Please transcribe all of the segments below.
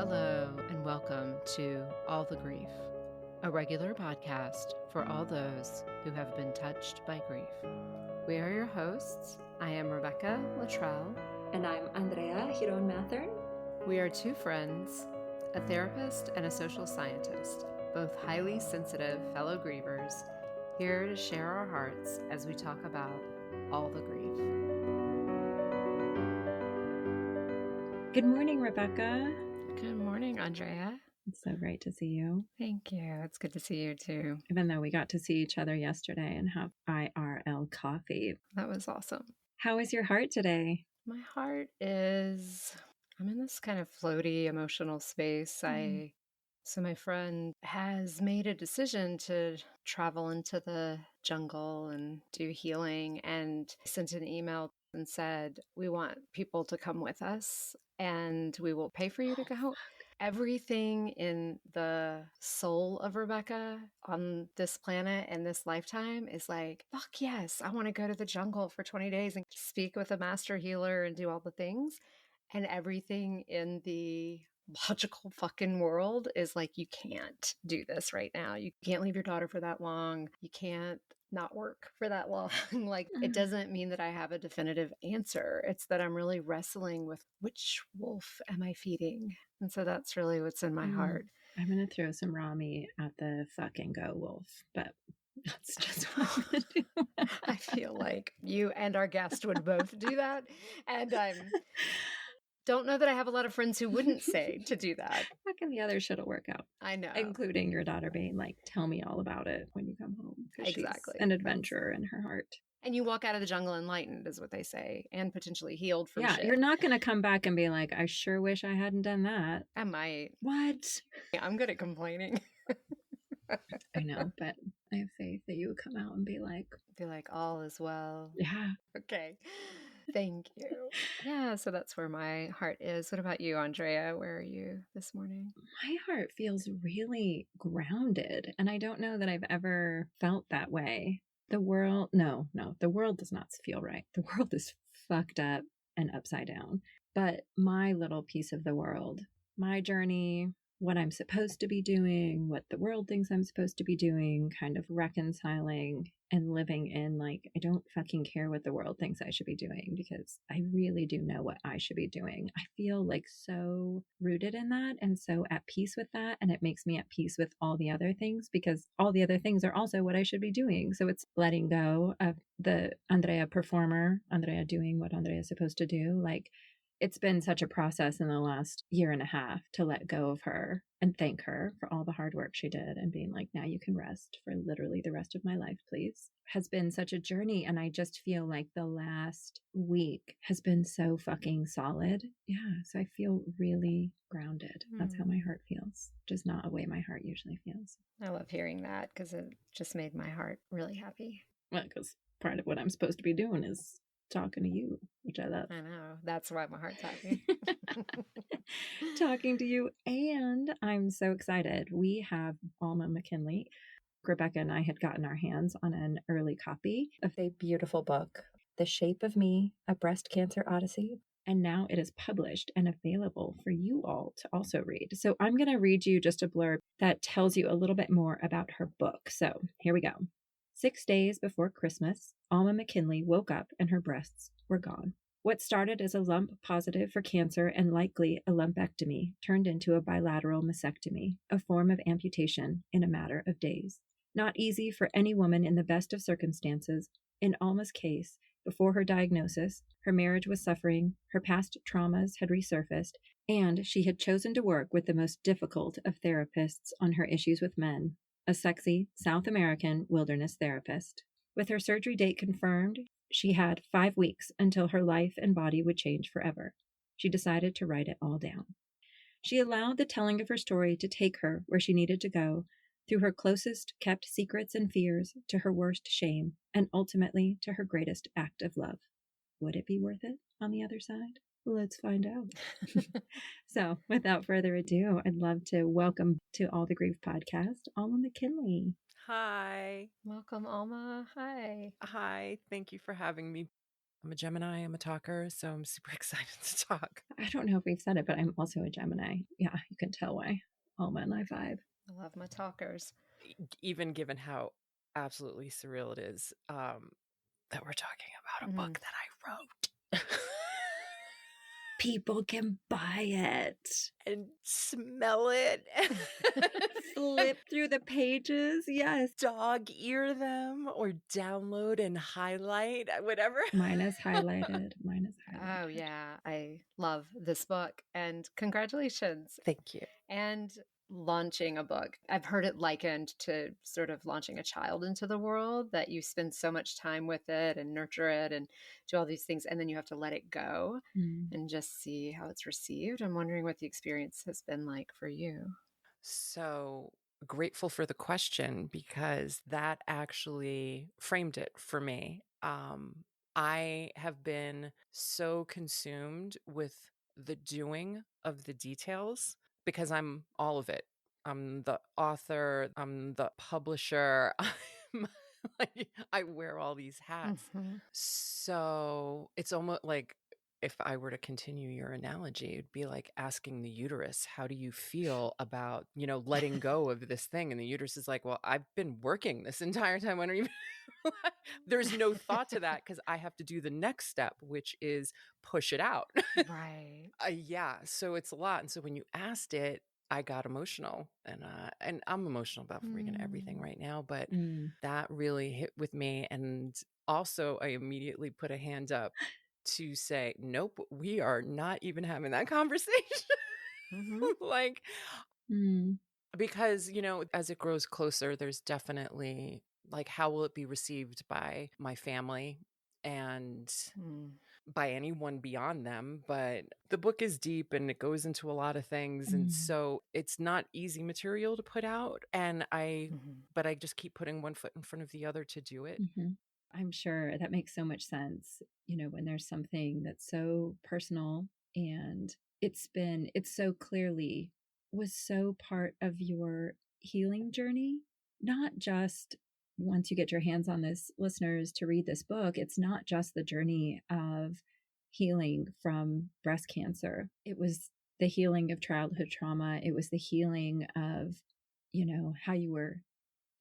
Hello, and welcome to All the Grief, a regular podcast for all those who have been touched by grief. We are your hosts. I am Rebecca Luttrell. And I'm Andrea Giron-Mathern. We are two friends, a therapist and a social scientist, both highly sensitive fellow grievers, here to share our hearts as we talk about all the grief. Good morning, Rebecca. Good morning, Andrea. It's so great to see you. Thank you. It's good to see you too. Even though we got to see each other yesterday and have IRL coffee. That was awesome. How is your heart today? My heart is, I'm in this kind of floaty emotional space. So my friend has made a decision to travel into the jungle and do healing, and sent an email and said, we want people to come with us and we will pay for you to go. Everything in the soul of Rebecca on this planet and this lifetime is like, fuck yes, I want to go to the jungle for 20 days and speak with a master healer and do all the things. And everything in the logical fucking world is like, you can't do this right now. You can't leave your daughter for that long. You can't not work for that long. Like, it doesn't mean that I have a definitive answer. It's that I'm really wrestling with which wolf am I feeding? And so that's really what's in my heart. I'm going to throw some Rami at the fucking go wolf, but that's just what I'm going to do. I feel like you and our guest would both do that. And don't know that I have a lot of friends who wouldn't say to do that. Fucking the others should work out. I know. Including your daughter being like, tell me all about it when you come home. Exactly. She's an adventurer in her heart. And you walk out of the jungle enlightened, is what they say, and potentially healed from shit. You're not going to come back and be like, I sure wish I hadn't done that. I might. What? I'm good at complaining. I know, but I have faith that you would come out and be like, all is well. Yeah. Okay. Thank you. Yeah, so that's where my heart is. What about you, Andrea? Where are you this morning? My heart feels really grounded, and I don't know that I've ever felt that way. The world does not feel right. The world is fucked up and upside down. But my little piece of the world, my journey, what I'm supposed to be doing, what the world thinks I'm supposed to be doing, kind of reconciling and living in like, I don't fucking care what the world thinks I should be doing because I really do know what I should be doing. I feel like so rooted in that and so at peace with that. And it makes me at peace with all the other things because all the other things are also what I should be doing. So it's letting go of the Andrea performer, Andrea doing what Andrea is supposed to do. Like, it's been such a process in the last year and a half to let go of her and thank her for all the hard work she did and being like, now you can rest for literally the rest of my life, please. Has been such a journey. And I just feel like the last week has been so fucking solid. Yeah. So I feel really grounded. That's how my heart feels, which is not a way my heart usually feels. I love hearing that because it just made my heart really happy. Well, because part of what I'm supposed to be doing is talking to you, which I love. I know. That's why my heart's happy. Talking to you. And I'm so excited. We have Alma McKinley. Rebecca and I had gotten our hands on an early copy of a beautiful book, The Shape of Me, A Breast Cancer Odyssey. And now it is published and available for you all to also read. So I'm going to read you just a blurb that tells you a little bit more about her book. So here we go. 6 days before Christmas, Alma McKinley woke up and her breasts were gone. What started as a lump positive for cancer and likely a lumpectomy turned into a bilateral mastectomy, a form of amputation in a matter of days. Not easy for any woman in the best of circumstances. In Alma's case, before her diagnosis, her marriage was suffering, her past traumas had resurfaced, and she had chosen to work with the most difficult of therapists on her issues with men, a sexy South American wilderness therapist. With her surgery date confirmed, she had 5 weeks until her life and body would change forever. She decided to write it all down. She allowed the telling of her story to take her where she needed to go, through her closest kept secrets and fears to her worst shame, and ultimately to her greatest act of love. Would it be worth it on the other side? Let's find out. So without further ado, I'd love to welcome to All the Grief podcast, Alma McKinley. Hi. Welcome, Alma. Hi. Hi. Thank you for having me. I'm a Gemini, I'm a talker, so I'm super excited to talk. I don't know if we've said it, but I'm also a Gemini. Yeah, you can tell why. Alma and I vibe. I love my talkers. Even given how absolutely surreal it is that we're talking about a book that I wrote. People can buy it. And smell it. Flip through the pages. Yes. Dog ear them or download and highlight, whatever. Mine is highlighted. Mine is highlighted. Oh, yeah. I love this book. And congratulations. Thank you. And launching a book. I've heard it likened to sort of launching a child into the world, that you spend so much time with it and nurture it and do all these things. And then you have to let it go and just see how it's received. I'm wondering what the experience has been like for you. So grateful for the question, because that actually framed it for me. I have been so consumed with the doing of the details because I'm all of it. I'm the author, I'm the publisher. I wear all these hats. Mm-hmm. So it's almost like, if I were to continue your analogy, it'd be like asking the uterus, how do you feel about, letting go of this thing? And the uterus is like, well, I've been working this entire time. I don't even, there's no thought to that because I have to do the next step, which is push it out. Right. Yeah. So it's a lot. And so when you asked it, I got emotional, and I'm emotional about freaking everything right now, but that really hit with me. And also I immediately put a hand up to say, nope, we are not even having that conversation. Mm-hmm. Like, because, as it grows closer, there's definitely like, how will it be received by my family and by anyone beyond them? But the book is deep and it goes into a lot of things. And so it's not easy material to put out. And but I just keep putting one foot in front of the other to do it. I'm sure that makes so much sense. When there's something that's so personal and it's so clearly was so part of your healing journey, not just once you get your hands on this, listeners, to read this book, it's not just the journey of healing from breast cancer. It was the healing of childhood trauma. It was the healing of, how you were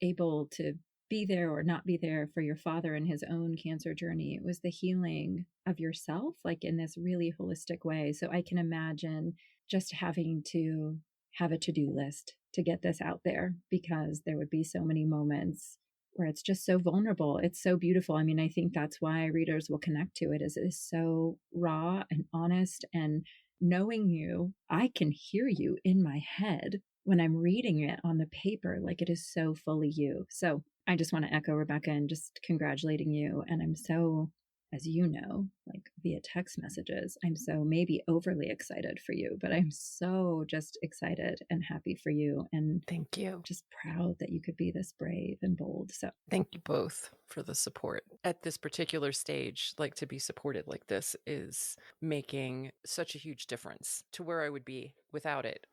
able to be there or not be there for your father in his own cancer journey. It was the healing of yourself, like in this really holistic way. So I can imagine just having to have a to-do list to get this out there, because there would be so many moments where it's just so vulnerable. It's so beautiful. I mean, I think that's why readers will connect to it, is it is so raw and honest. And knowing you, I can hear you in my head when I'm reading it on the paper. Like, it is so fully you. So I just want to echo Rebecca and just congratulating you. And I'm so, as you know, like via text messages, I'm so maybe overly excited for you, but I'm so just excited and happy for you. And thank you. Just proud that you could be this brave and bold. So thank you both for the support at this particular stage. Like, to be supported like this is making such a huge difference to where I would be without it.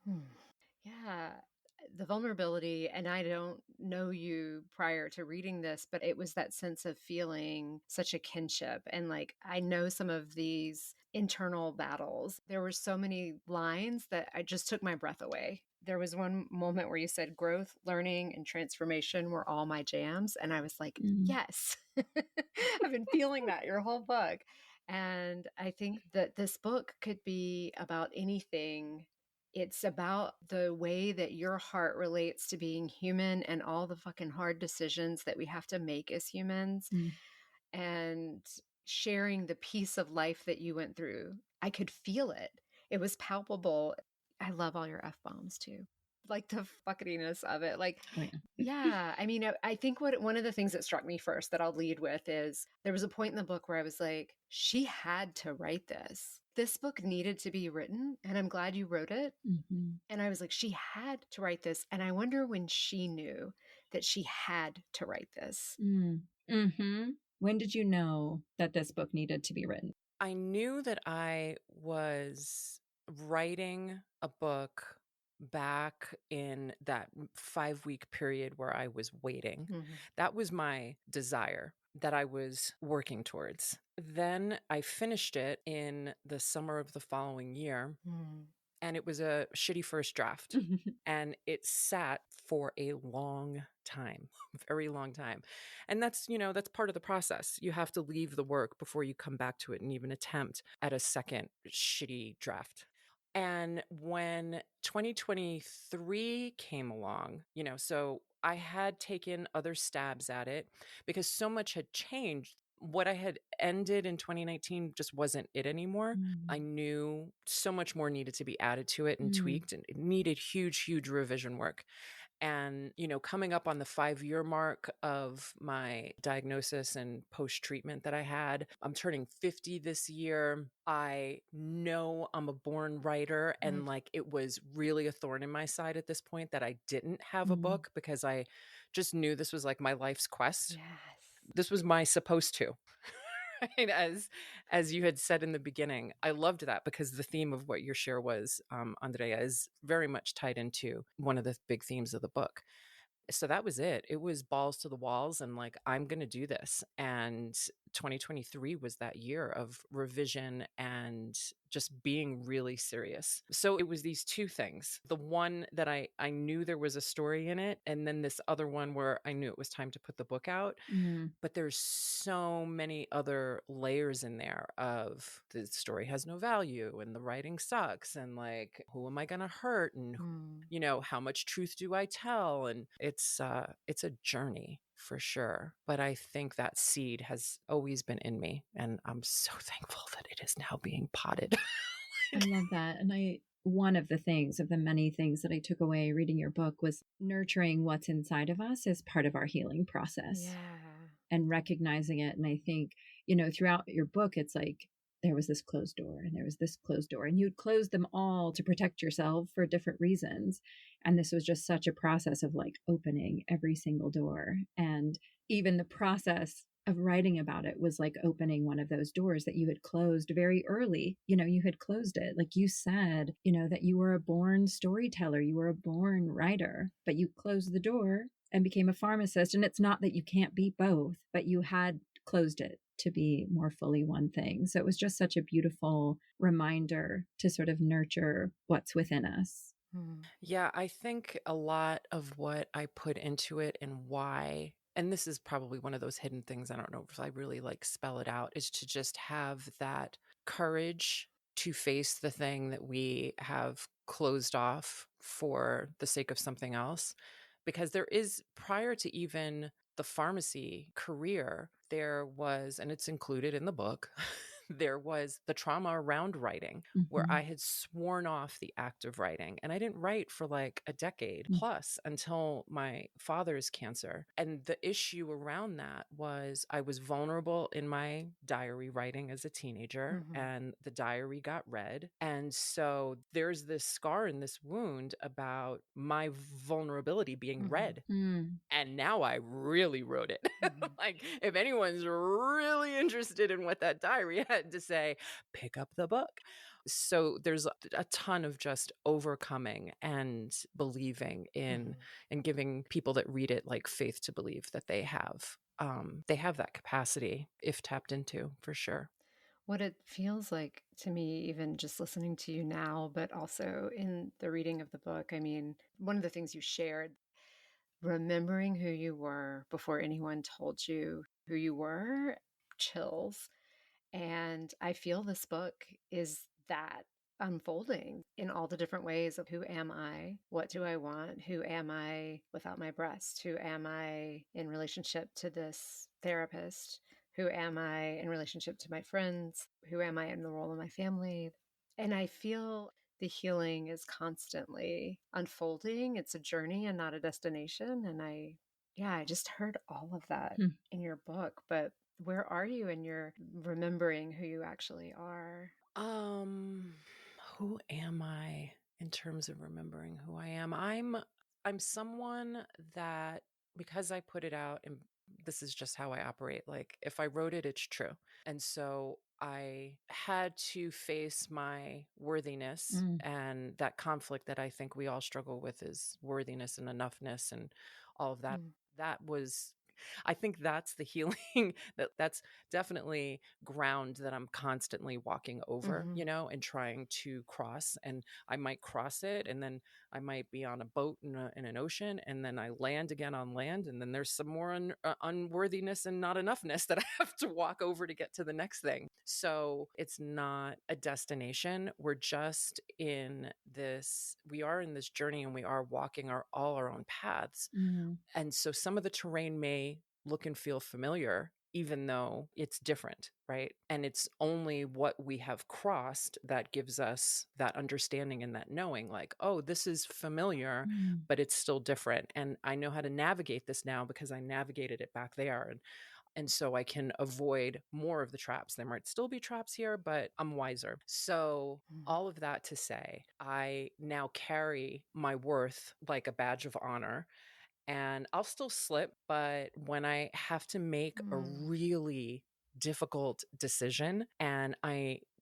Yeah. The vulnerability, and I don't know you prior to reading this, but it was that sense of feeling such a kinship. And like, I know some of these internal battles. There were so many lines that I just took my breath away. There was one moment where you said growth, learning, and transformation were all my jams. And I was like, yes, I've been feeling that your whole book. And I think that this book could be about anything. It's about the way that your heart relates to being human and all the fucking hard decisions that we have to make as humans, and sharing the piece of life that you went through. I could feel it. It was palpable. I love all your F-bombs too. Like the fuckiness of it. Like, yeah. I mean, I think one of the things that struck me first that I'll lead with is there was a point in the book where I was like, she had to write this. This book needed to be written, and I'm glad you wrote it. And I was like, she had to write this. And I wonder when she knew that she had to write this. When did you know that this book needed to be written? I knew that I was writing a book back in that 5-week period where I was waiting. That was my desire. that I was working towards. Then I finished it in the summer of the following year, Mm. and it was a shitty first draft. And it sat for a long time, very long time. And that's part of the process. You have to leave the work before you come back to it and even attempt at a second shitty draft. And when 2023 came along, so I had taken other stabs at it because so much had changed. What I had ended in 2019 just wasn't it anymore. I Mm. knew so much more needed to be added to it and Mm. tweaked, and it needed huge, huge revision work. And, coming up on the 5-year mark of my diagnosis and post treatment that I had, I'm turning 50 this year. I know I'm a born writer, Mm. and like it was really a thorn in my side at this point that I didn't have a Mm. book because I just knew this was like my life's quest. Yes. This was my supposed to. Right, as you had said in the beginning. I loved that because the theme of what your share was, Andrea, is very much tied into one of the big themes of the book. So that was it. It was balls to the walls and like, I'm going to do this. And 2023 was that year of revision and just being really serious. So it was these two things. The one that I knew there was a story in it, and then this other one where I knew it was time to put the book out. Mm. But there's so many other layers in there of the story has no value and the writing sucks and like, who am I going to hurt? And Mm. how much truth do I tell? And it's a journey for sure. But I think that seed has always been in me, and I'm so thankful that it is now being potted. I love that. And one of the things, of the many things that I took away reading your book, was nurturing what's inside of us as part of our healing process Yeah. and recognizing it. And I think, throughout your book, it's like there was this closed door and there was this closed door, and you'd close them all to protect yourself for different reasons. And this was just such a process of like opening every single door. And even the process of writing about it was like opening one of those doors that you had closed very early. You had closed it. Like you said, that you were a born storyteller, you were a born writer, but you closed the door and became a pharmacist. And it's not that you can't be both, but you had closed it to be more fully one thing. So it was just such a beautiful reminder to sort of nurture what's within us. Mm. Yeah, I think a lot of what I put into it and why, and this is probably one of those hidden things, I don't know if I really like spell it out, is to just have that courage to face the thing that we have closed off for the sake of something else. Because there is, prior to even the pharmacy career, there was, and it's included in the book, there was the trauma around writing where Mm-hmm. I had sworn off the act of writing. And I didn't write for like a decade plus until my father's cancer. And the issue around that was I was vulnerable in my diary writing as a teenager, Mm-hmm. and the diary got read. And so there's this scar and this wound about my vulnerability being read. Mm-hmm. And now I really wrote it. Mm-hmm. Like, if anyone's really interested in what that diary had to say, pick up the book. So there's a ton of just overcoming and believing in, Mm-hmm. and giving people that read it like faith to believe that they have that capacity if tapped into, for sure. What it feels like to me, even just listening to you now, but also in the reading of the book, I mean, one of the things you shared, remembering who you were before anyone told you who you were, chills. And I feel this book is that unfolding in all the different ways of who am I? What do I want? Who am I without my breast? Who am I in relationship to this therapist? Who am I in relationship to my friends? Who am I in the role of my family? And I feel the healing is constantly unfolding. It's a journey and not a destination. And I just heard all of that Mm-hmm. in your book. But where are you in your remembering who you actually are? Um, who am I in terms of remembering who I am? I'm someone that, because I put it out, and this is just how I operate, like if I wrote it, it's true. And so I had to face my worthiness and that conflict that I think we all struggle with, is worthiness and enoughness and all of that. Mm. That was I think that's the healing that's definitely ground that I'm constantly walking over, Mm-hmm. you know, and trying to cross. And I might cross it, and then I might be on a boat in an ocean, and then I land again on land, and then there's some more unworthiness and not enoughness that I have to walk over to get to the next thing. So it's not a destination. We're just in this, we are in this journey, and we are walking all our own paths. Mm. And so some of the terrain may look and feel familiar, even though it's different, right? And it's only what we have crossed that gives us that understanding and that knowing, like, oh, this is familiar, Mm. but it's still different. And I know how to navigate this now because I navigated it back there. And so I can avoid more of the traps. There might still be traps here, but I'm wiser. So all of that to say, I now carry my worth like a badge of honor, and I'll still slip. But when I have to make a Mm-hmm. really difficult decision, and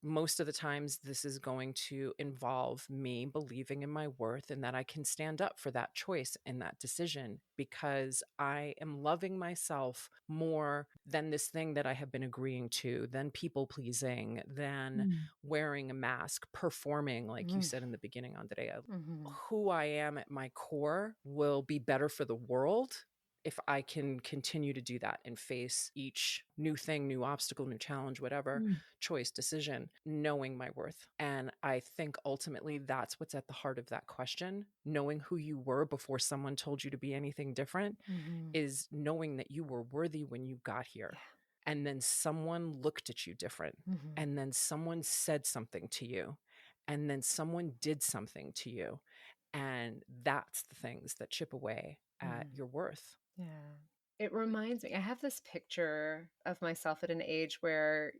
most of the times this is going to involve me believing in my worth and that I can stand up for that choice and that decision because I am loving myself more than this thing that I have been agreeing to, than people pleasing, than Mm. wearing a mask, performing, like you said in the beginning, Andrea. Mm-hmm. Who I am at my core will be better for the world if I can continue to do that and face each new thing, new obstacle, new challenge, whatever Mm. choice, decision, knowing my worth. And I think ultimately that's what's at the heart of that question. Knowing who you were before someone told you to be anything different Mm-hmm. is knowing that you were worthy when you got here. And then someone looked at you different. Mm-hmm. And then someone said something to you. And then someone did something to you. And that's the things that chip away at Mm-hmm. your worth. Yeah. It reminds me, I have this picture of myself at an age where,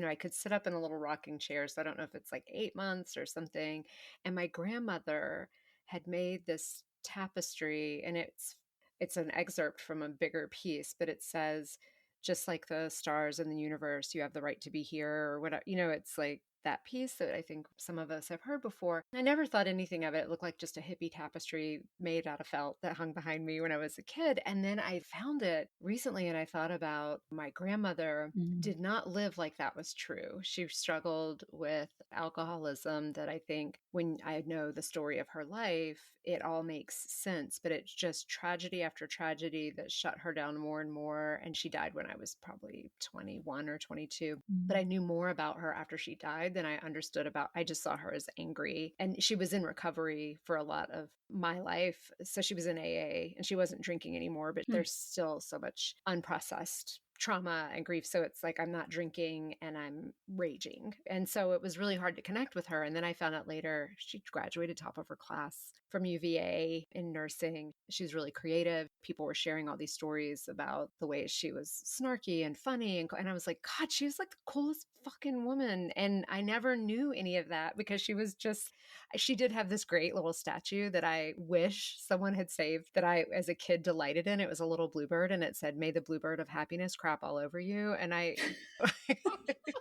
I could sit up in a little rocking chair. So I don't know if it's like 8 months or something. And my grandmother had made this tapestry, and it's an excerpt from a bigger piece, but it says, just like the stars in the universe, you have the right to be here, or whatever. It's like that piece that I think some of us have heard before. I never thought anything of it. It looked like just a hippie tapestry made out of felt that hung behind me when I was a kid. And then I found it recently, and I thought about my grandmother Mm. did not live like that was true. She struggled with alcoholism, that I think when I know the story of her life, it all makes sense. But it's just tragedy after tragedy that shut her down more and more. And she died when I was probably 21 or 22. But Mm. I knew more about her after she died than I understood about. I just saw her as angry. And she was in recovery for a lot of my life. So she was in AA, and she wasn't drinking anymore, but Mm. there's still so much unprocessed trauma and grief. So it's like I'm not drinking and I'm raging. And so it was really hard to connect with her. And then I found out later she graduated top of her class from UVA in nursing. She was really creative. People were sharing all these stories about the ways she was snarky and funny. And I was like, God, she was like the coolest fucking woman. And I never knew any of that because she did have this great little statue that I wish someone had saved, that I, as a kid, delighted in. It was a little bluebird, and it said, "May the bluebird of happiness crap all over you." And I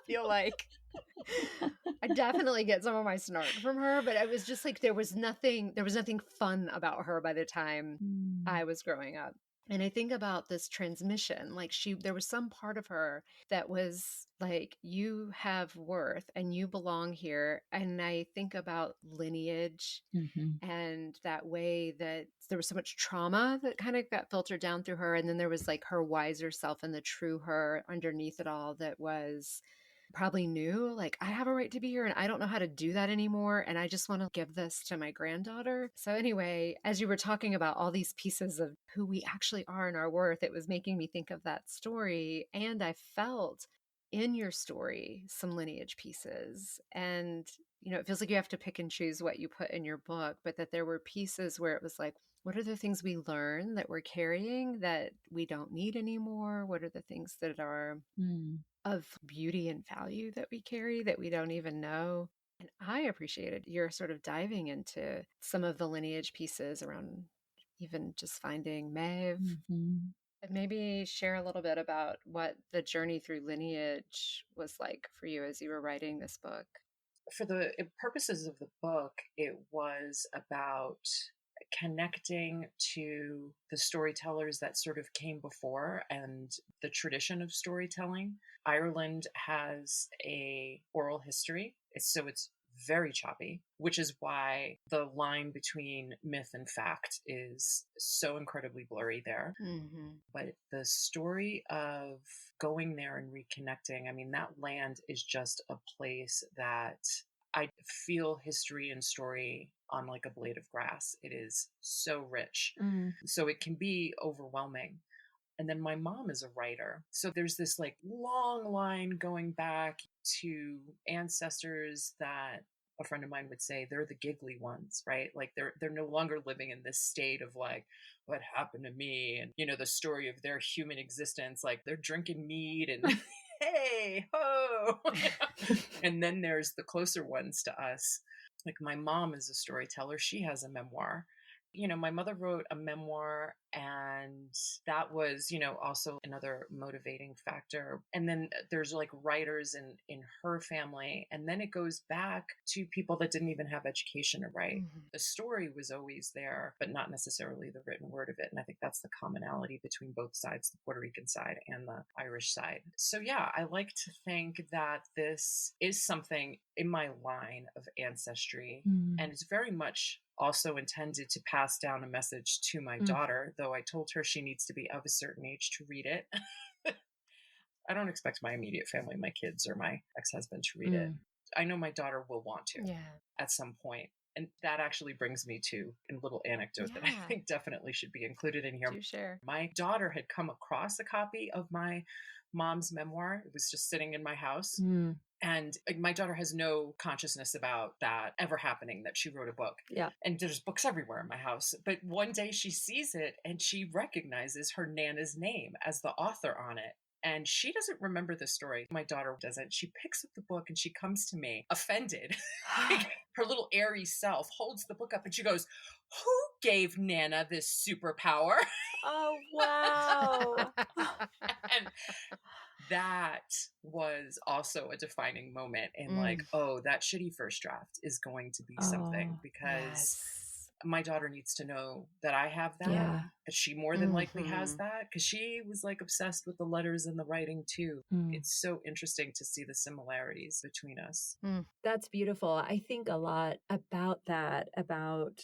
feel like I definitely get some of my snark from her, but it was just like there was nothing fun about her by the time Mm. I was growing up. And I think about this transmission, like there was some part of her that was like, you have worth and you belong here. And I think about lineage Mhm. and that way that there was so much trauma that kind of got filtered down through her. And then there was like her wiser self and the true her underneath it all that was probably knew, like, I have a right to be here and I don't know how to do that anymore. And I just want to give this to my granddaughter. So, anyway, as you were talking about all these pieces of who we actually are and our worth, it was making me think of that story. And I felt in your story some lineage pieces. And, it feels like you have to pick and choose what you put in your book, but that there were pieces where it was like, what are the things we learn that we're carrying that we don't need anymore? What are the things that are Mm. of beauty and value that we carry that we don't even know? And I appreciated your sort of diving into some of the lineage pieces around even just finding Maeve. Mhm. And maybe share a little bit about what the journey through lineage was like for you as you were writing this book. For the purposes of the book, it was about connecting to the storytellers that sort of came before and the tradition of storytelling. Ireland has a oral history. It's very choppy, which is why the line between myth and fact is so incredibly blurry there. Mm-hmm. But the story of going there and reconnecting, I mean, that land is just a place that I feel history and story on like a blade of grass. It is so rich. So it can be overwhelming. And then my mom is a writer. So there's this like long line going back to ancestors that a friend of mine would say they're the giggly ones, right? Like they're no longer living in this state of like what happened to me and the story of their human existence. Like they're drinking mead and hey ho. And then there's the closer ones to us. Like my mom is a storyteller. She has a memoir. My mother wrote a memoir, and that was, also another motivating factor. And then there's like writers in her family. And then it goes back to people that didn't even have education to write. Mm-hmm. The story was always there, but not necessarily the written word of it. And I think that's the commonality between both sides, the Puerto Rican side and the Irish side. So yeah, I like to think that this is something in my line of ancestry. And it's very much also intended to pass down a message to my daughter, though I told her she needs to be of a certain age to read it. I don't expect my immediate family, my kids or my ex-husband to read it. I know my daughter will want to at some point. And that actually brings me to a little anecdote that I think definitely should be included in here. Do share. My daughter had come across a copy of my mom's memoir. It was just sitting in my house. And my daughter has no consciousness about that ever happening, that she wrote a book. Yeah. And there's books everywhere in my house. But one day she sees it and she recognizes her Nana's name as the author on it. And she doesn't remember the story. My daughter doesn't. She picks up the book and she comes to me offended. Her little airy self holds the book up and she goes, "Who gave Nana this superpower?" Oh, wow. And that was also a defining moment in like, oh, that shitty first draft is going to be something, because my daughter needs to know that I have that. Yeah. She more than likely has that, because she was like obsessed with the letters and the writing too. It's so interesting to see the similarities between us. That's beautiful. I think a lot about that, about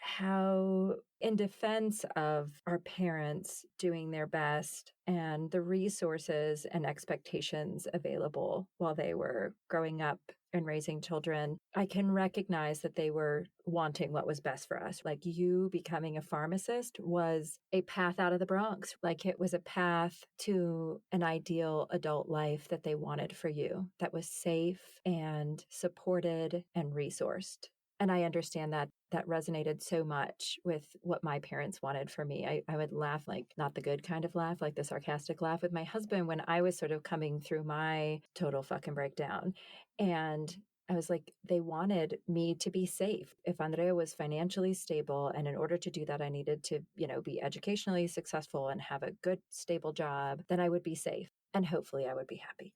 how, in defense of our parents doing their best and the resources and expectations available while they were growing up and raising children, I can recognize that they were wanting what was best for us. Like, you becoming a pharmacist was a path out of the Bronx. Like, it was a path to an ideal adult life that they wanted for you, that was safe and supported and resourced. And I understand that resonated so much with what my parents wanted for me. I would laugh, like not the good kind of laugh, like the sarcastic laugh with my husband when I was sort of coming through my total fucking breakdown. And I was like, they wanted me to be safe. If Andrea was financially stable, and in order to do that, I needed to, be educationally successful and have a good, stable job, then I would be safe. And hopefully I would be happy.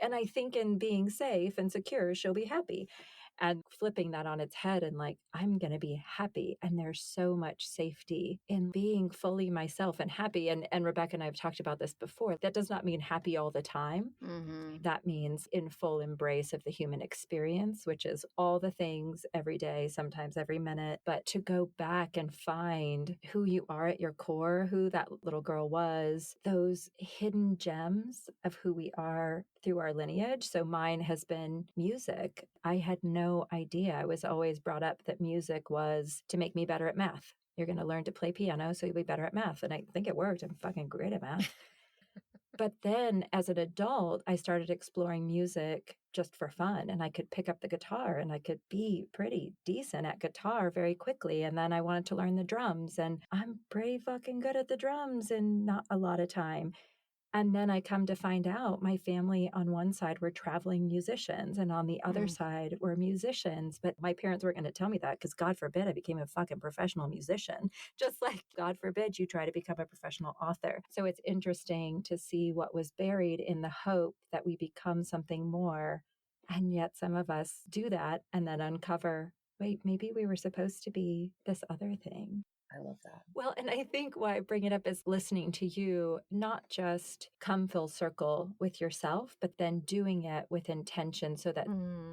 And I think in being safe and secure, she'll be happy. And flipping that on its head and like, I'm going to be happy. And there's so much safety in being fully myself and happy. And Rebecca and I have talked about this before. That does not mean happy all the time. That means in full embrace of the human experience, which is all the things every day, sometimes every minute. But to go back and find who you are at your core, who that little girl was, those hidden gems of who we are through our lineage. So mine has been music. I had no idea. I was always brought up that music was to make me better at math. You're going to learn to play piano, so you'll be better at math. And I think it worked. I'm fucking great at math. But then as an adult, I started exploring music just for fun. And I could pick up the guitar and I could be pretty decent at guitar very quickly. And then I wanted to learn the drums. And I'm pretty fucking good at the drums in not a lot of time. And then I come to find out my family on one side were traveling musicians and on the other side were musicians. But my parents weren't going to tell me that, because God forbid I became a fucking professional musician. Just like God forbid you try to become a professional author. So it's interesting to see what was buried in the hope that we become something more. And yet some of us do that and then uncover wait, maybe we were supposed to be this other thing. I love that. Well, and I think why I bring it up is listening to you, not just come full circle with yourself, but then doing it with intention so that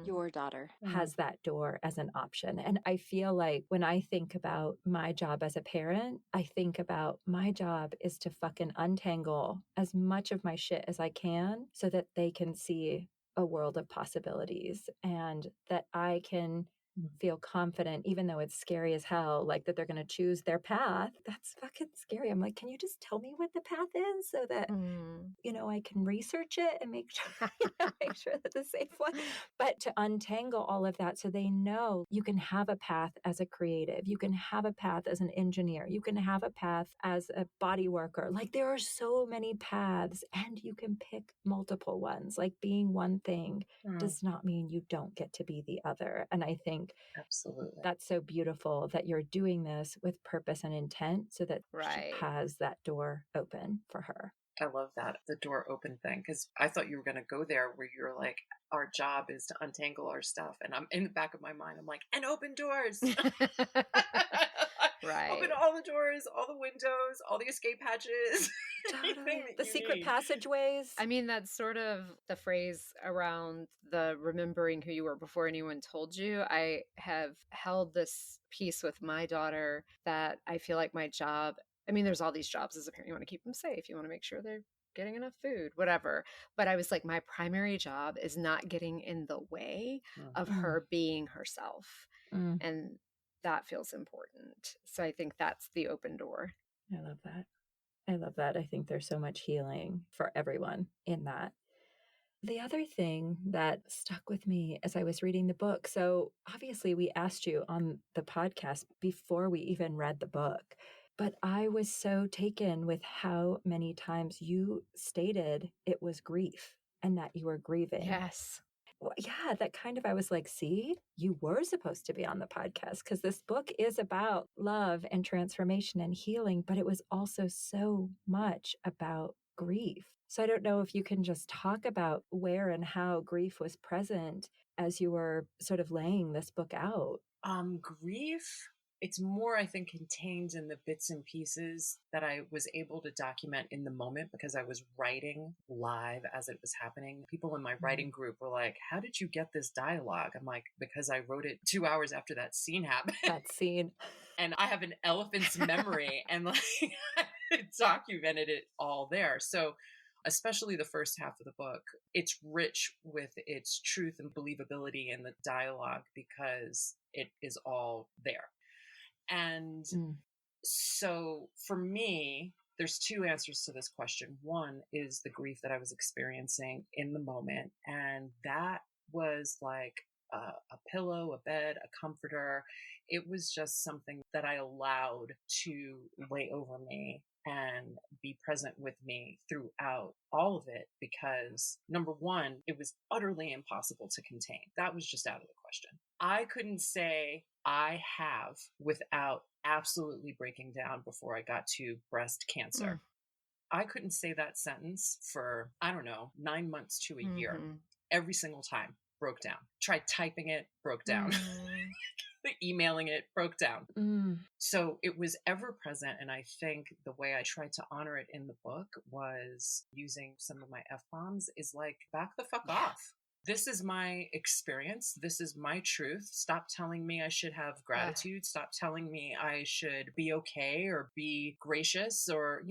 your daughter has that door as an option. And I feel like when I think about my job as a parent, I think about my job is to fucking untangle as much of my shit as I can so that they can see a world of possibilities and that I can feel confident, even though it's scary as hell, like that they're going to choose their path. That's fucking scary. I'm like, can you just tell me what the path is so that, I can research it and make sure, make sure that's a safe one. But to untangle all of that so they know you can have a path as a creative, you can have a path as an engineer, you can have a path as a body worker. Like there are so many paths and you can pick multiple ones. Like being one thing does not mean you don't get to be the other. And I think absolutely that's so beautiful that you're doing this with purpose and intent so that she has that door open for her. I love that, the door open thing, because I thought you were going to go there where you're like, our job is to untangle our stuff. And I'm in the back of my mind, I'm like, and open doors. Right. Open all the doors, all the windows, all the escape hatches. The secret passageways. I mean, that's sort of the phrase around the remembering who you were before anyone told you. I have held this piece with my daughter that I feel like my job, I mean, there's all these jobs as a parent. You want to keep them safe. You want to make sure they're getting enough food, whatever. But I was like, my primary job is not getting in the way of her being herself. And that feels important. So I think that's the open door. I love that. I love that. I think there's so much healing for everyone in that. The other thing that stuck with me as I was reading the book, so obviously we asked you on the podcast before we even read the book, but I was so taken with how many times you stated it was grief and that you were grieving. Yes. Well, yeah, that kind of, I was like, see, you were supposed to be on the podcast because this book is about love and transformation and healing, but it was also so much about grief. So I don't know if you can just talk about where and how grief was present as you were sort of laying this book out. Grief, it's more, I think, contained in the bits and pieces that I was able to document in the moment because I was writing live as it was happening. People in my writing group were like, how did you get this dialogue? I'm like, because I wrote it 2 hours after that scene happened. That scene. And I have an elephant's memory and like documented it all there. So especially the first half of the book, it's rich with its truth and believability in the dialogue because it is all there. And so for me, there's two answers to this question. One is the grief that I was experiencing in the moment. And that was like a pillow, a bed, a comforter. It was just something that I allowed to lay over me and be present with me throughout all of it because number one, it was utterly impossible to contain. That was just out of the question. I couldn't say I have without absolutely breaking down before I got to breast cancer. I couldn't say that sentence for, I don't know, 9 months to a year. Every single time broke down. Tried typing it, broke down. Emailing it, broke down. So it was ever present. And I think the way I tried to honor it in the book was using some of my F-bombs is like, back the fuck off. This is my experience. This is my truth. Stop telling me I should have gratitude. Stop telling me I should be okay or be gracious or,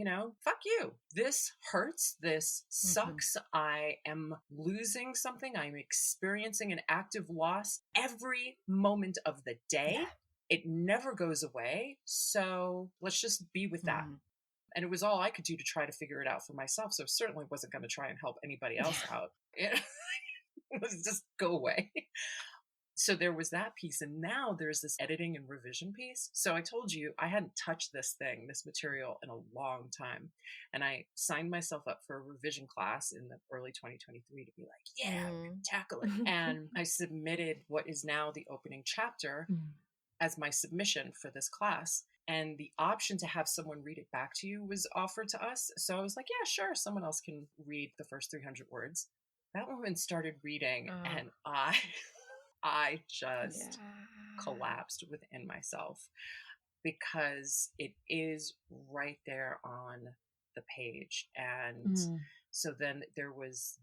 fuck you. This hurts. This sucks. I am losing something. I'm experiencing an active loss every moment of the day. It never goes away. So let's just be with that. And it was all I could do to try to figure it out for myself. So I certainly wasn't going to try and help anybody else out. It was just go away. So there was that piece. And now there's this editing and revision piece. So I told you I hadn't touched this material in a long time. And I signed myself up for a revision class in the early 2023 to be like, yeah, I'm gonna tackle it. And I submitted what is now the opening chapter as my submission for this class. And the option to have someone read it back to you was offered to us. So I was like, yeah, sure. Someone else can read the first 300 words. That woman started reading and I just collapsed within myself because it is right there on the page. And Mm. so then there was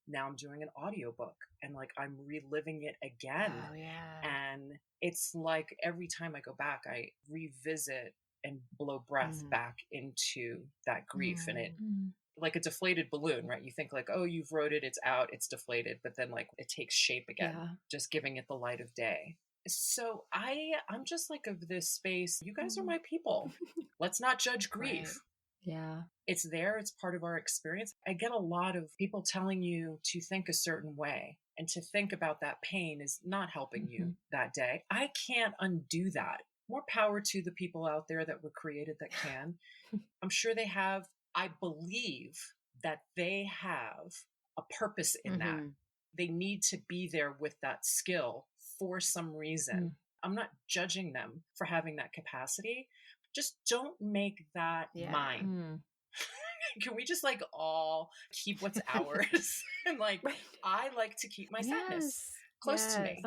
now I'm doing an audiobook and like I'm reliving it again. Oh, yeah. And it's like every time I go back, I revisit and blow breath back into that grief. And it, Mm. like a deflated balloon, right? You think like, oh, you've wrote it, it's out, it's deflated, but then like it takes shape again, Yeah. just giving it the light of day. So I'm just like of this space. You guys are my people. Let's not judge grief. Right. Yeah. It's there, it's part of our experience. I get a lot of people telling you to think a certain way, and to think about that pain is not helping you that day. I can't undo that. More power to the people out there that were created that can. I'm sure they have. I believe that they have a purpose in that. They need to be there with that skill for some reason. I'm not judging them for having that capacity. Just don't make that mine. Can we just like all keep what's ours? And like, I like to keep my sadness close to me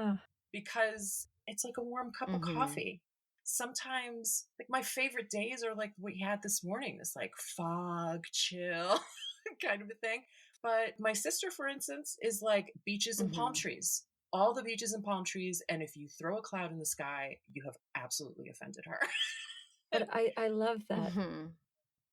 because it's like a warm cup of coffee. Sometimes like my favorite days are like what you had this morning, this like fog, chill kind of a thing. But my sister, for instance, is like beaches and palm trees, all the beaches and palm trees. And if you throw a cloud in the sky, you have absolutely offended her. But I love that.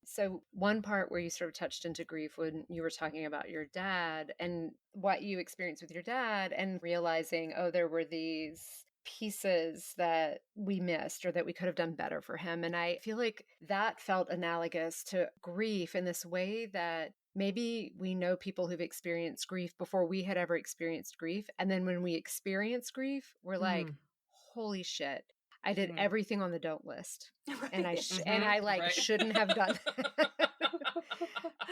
So one part where you sort of touched into grief when you were talking about your dad and what you experienced with your dad and realizing, oh, there were these pieces that we missed or that we could have done better for him. And I feel like that felt analogous to grief in this way that maybe we know people who've experienced grief before we had ever experienced grief. And then when we experience grief, we're like, holy shit. I did everything on the don't list, and I like shouldn't have done that.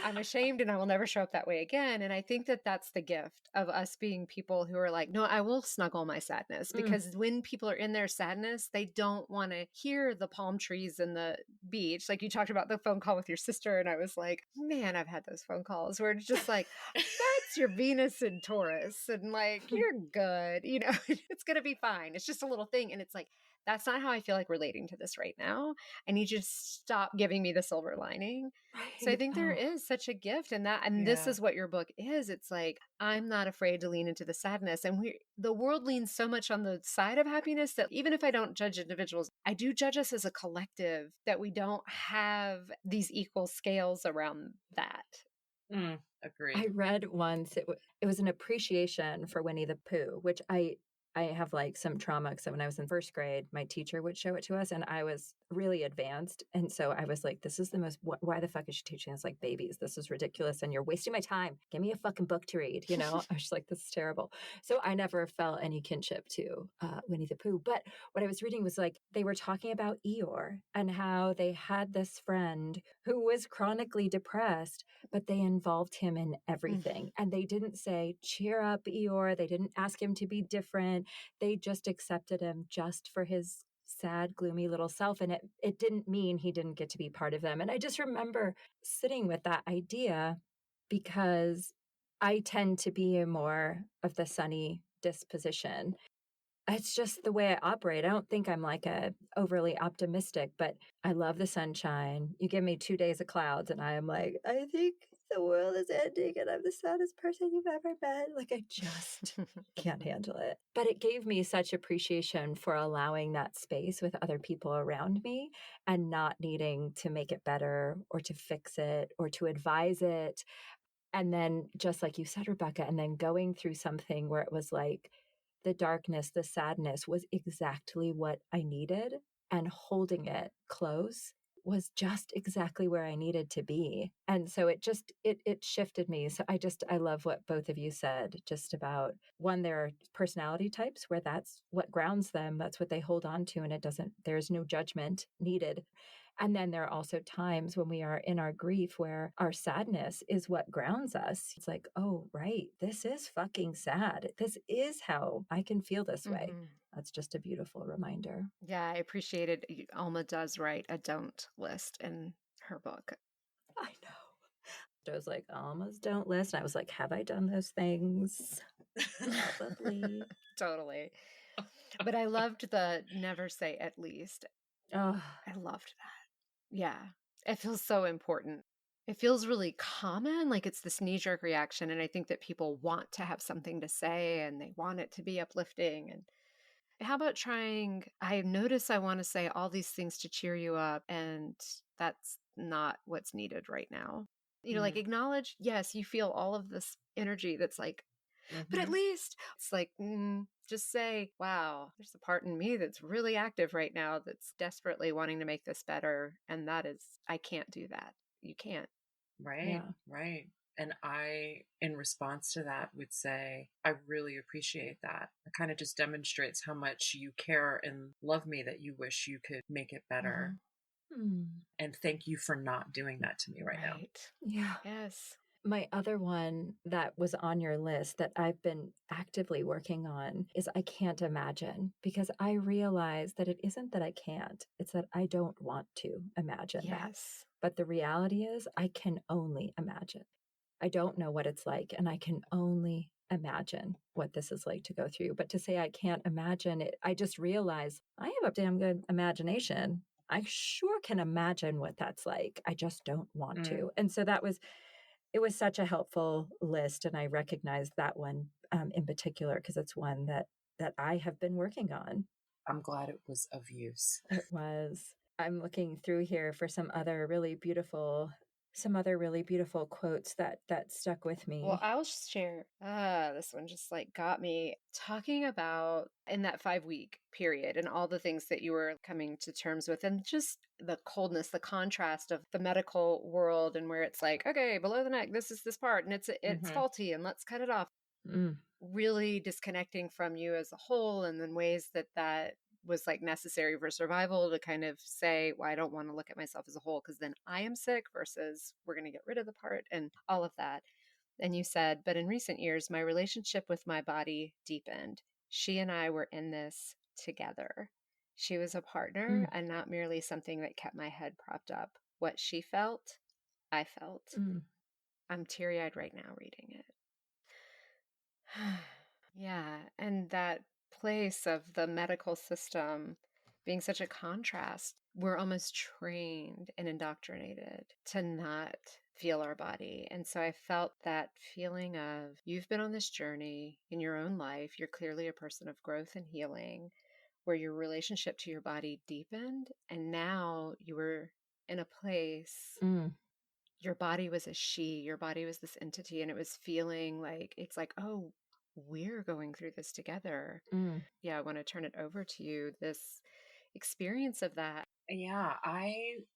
I'm ashamed, and I will never show up that way again. And I think that that's the gift of us being people who are like, no, I will snuggle my sadness, because when people are in their sadness, they don't want to hear the palm trees and the beach. Like you talked about the phone call with your sister, and I was like, man, I've had those phone calls where it's just like, that's your Venus and Taurus, and like, you're good, it's going to be fine. It's just a little thing. And it's like, that's not how I feel like relating to this right now. I need you to stop giving me the silver lining. So I think there is such a gift in that. And this is what your book is. It's like, I'm not afraid to lean into the sadness. And the world leans so much on the side of happiness that even if I don't judge individuals, I do judge us as a collective, that we don't have these equal scales around that. Agreed. I read once, it was an appreciation for Winnie the Pooh, which I have like some trauma because when I was in first grade, my teacher would show it to us and I was really advanced. And so I was like, this is the most, why the fuck is she teaching us like babies? This is ridiculous. And you're wasting my time. Give me a fucking book to read. I was just like, this is terrible. So I never felt any kinship to Winnie the Pooh. But what I was reading was like, they were talking about Eeyore and how they had this friend who was chronically depressed, but they involved him in everything. And they didn't say, cheer up, Eeyore. They didn't ask him to be different. They just accepted him just for his sad, gloomy little self. And it didn't mean he didn't get to be part of them. And I just remember sitting with that idea because I tend to be more of the sunny disposition. It's just the way I operate. I don't think I'm like a overly optimistic, but I love the sunshine. You give me 2 days of clouds and I am like, I think the world is ending and I'm the saddest person you've ever met. Like I just can't handle it. But it gave me such appreciation for allowing that space with other people around me and not needing to make it better or to fix it or to advise it. And then just like you said, Rebecca, and then going through something where it was like, the darkness, the sadness was exactly what I needed. And holding it close was just exactly where I needed to be. And so it shifted me. So I love what both of you said, just about one, there are personality types where that's what grounds them. That's what they hold on to. And there's no judgment needed. And then there are also times when we are in our grief where our sadness is what grounds us. It's like, oh, right, this is fucking sad. This is how I can feel this way. That's just a beautiful reminder. Yeah, I appreciated Alma does write a don't list in her book. I know. I was like, Alma's don't list. And I was like, have I done those things? Probably. Totally. But I loved the never say at least. Oh, I loved that. Yeah. It feels so important. It feels really common, like it's this knee-jerk reaction, and I think that people want to have something to say and they want it to be uplifting. And how about trying, I notice I want to say all these things to cheer you up, and that's not what's needed right now. Like Mm, acknowledge, yes, you feel all of this energy that's like, but at mhm. least it's like, just say, wow, there's a part in me that's really active right now that's desperately wanting to make this better. And that is, I can't do that. You can't. Right, yeah. right. And I, in response to that, would say, I really appreciate that. It kind of just demonstrates how much you care and love me that you wish you could make it better. Hmm. Hmm. And thank you for not doing that to me right now. Right. Yeah. Yes. My other one that was on your list that I've been actively working on is I can't imagine, because I realize that it isn't that I can't, it's that I don't want to imagine that. Yes. But the reality is, I can only imagine. I don't know what it's like, and I can only imagine what this is like to go through. But to say I can't imagine it, I just realize I have a damn good imagination. I sure can imagine what that's like. I just don't want Mm, to. And so it was such a helpful list, and I recognized that one in particular because it's one that I have been working on. I'm glad it was of use. It was. I'm looking through here for some other really beautiful quotes that stuck with Well, me. I'll share. This one just like got me talking about in that 5 week period and all the things that you were coming to terms with, and just the coldness, the contrast of the medical world, and where it's like, okay, below the neck, this is this part, and it's Hmm. faulty, and let's cut it off. Mm, Really disconnecting from you as a whole, and then ways that was like necessary for survival to kind of say, well, I don't want to look at myself as a whole because then I am sick versus we're going to get rid of the part and all of that. And you said, but in recent years, my relationship with my body deepened. She and I were in this together. She was a partner mm, and not merely something that kept my head propped up. What she felt, I felt. mm, I'm teary eyed right now reading it. Yeah. And that place of the medical system being such a contrast, we're almost trained and indoctrinated to not feel our body. And so I felt that feeling of you've been on this journey in your own life. You're clearly a person of growth and healing, where your relationship to your body deepened. And now you were in a place, mm, your body was a she, your body was this entity, and it was feeling like, it's like, oh, we're going through this together. mm, Yeah, I want to turn it over to you, this experience of that. Yeah, I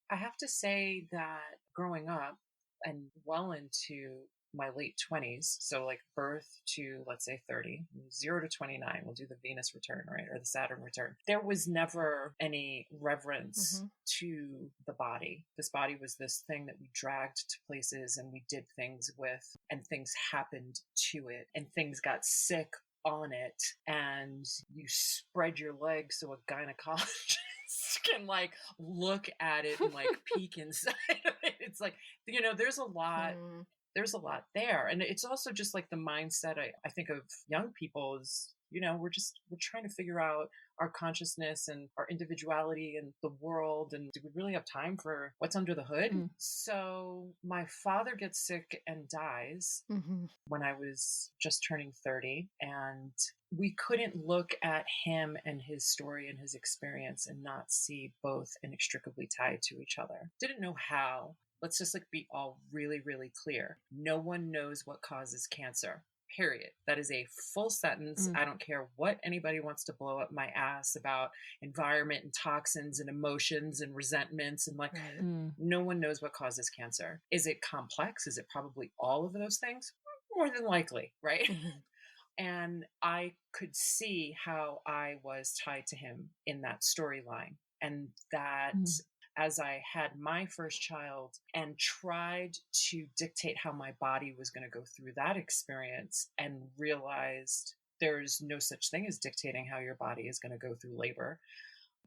have to say that growing up and well into my late 20s, so like birth to let's say 30, 0 to 29, we'll do the Venus return, right? Or the Saturn return. There was never any reverence Hmm. to the body. This body was this thing that we dragged to places and we did things with, and things happened to it, and things got sick on it, and you spread your legs so a gynecologist can like look at it and like peek inside of it. It's like, Hmm. there's a lot there. And it's also just like the mindset I think of young people is, we're trying to figure out our consciousness and our individuality and the world. And do we really have time for what's under the hood? mm, So my father gets sick and dies Hmm. when I was just turning 30. And we couldn't look at him and his story and his experience and not see both inextricably tied to each other. Didn't know how. Let's just like be all really, really clear. No one knows what causes cancer. Period. That is a full sentence. mm, I don't care what anybody wants to blow up my ass about environment and toxins and emotions and resentments and like, Right. mm, no one knows what causes cancer. Is it complex? Is it probably all of those things? More than likely, right? Hmm. And I could see how I was tied to him in that storyline. And that mm, as I had my first child and tried to dictate how my body was going to go through that experience, and realized there's no such thing as dictating how your body is going to go through labor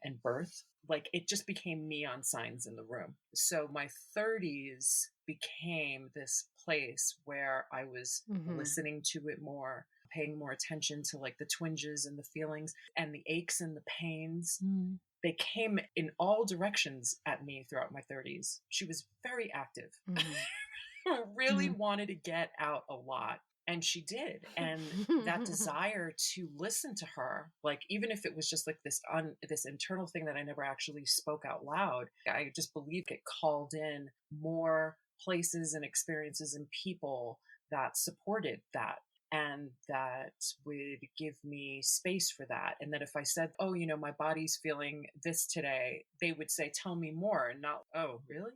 and birth, like it just became neon signs in the room. So my 30s became this place where I was Hmm. listening to it more, paying more attention to like the twinges and the feelings and the aches and the pains. Mm. They came in all directions at me throughout my 30s. She was very active. Really wanted to get out a lot. And she did. And that desire to listen to her, like, even if it was just like this internal thing that I never actually spoke out loud, I just believed it called in more places and experiences and people that supported that and that would give me space for that. And that if I said, oh, my body's feeling this today, they would say, tell me more, and not, oh, really?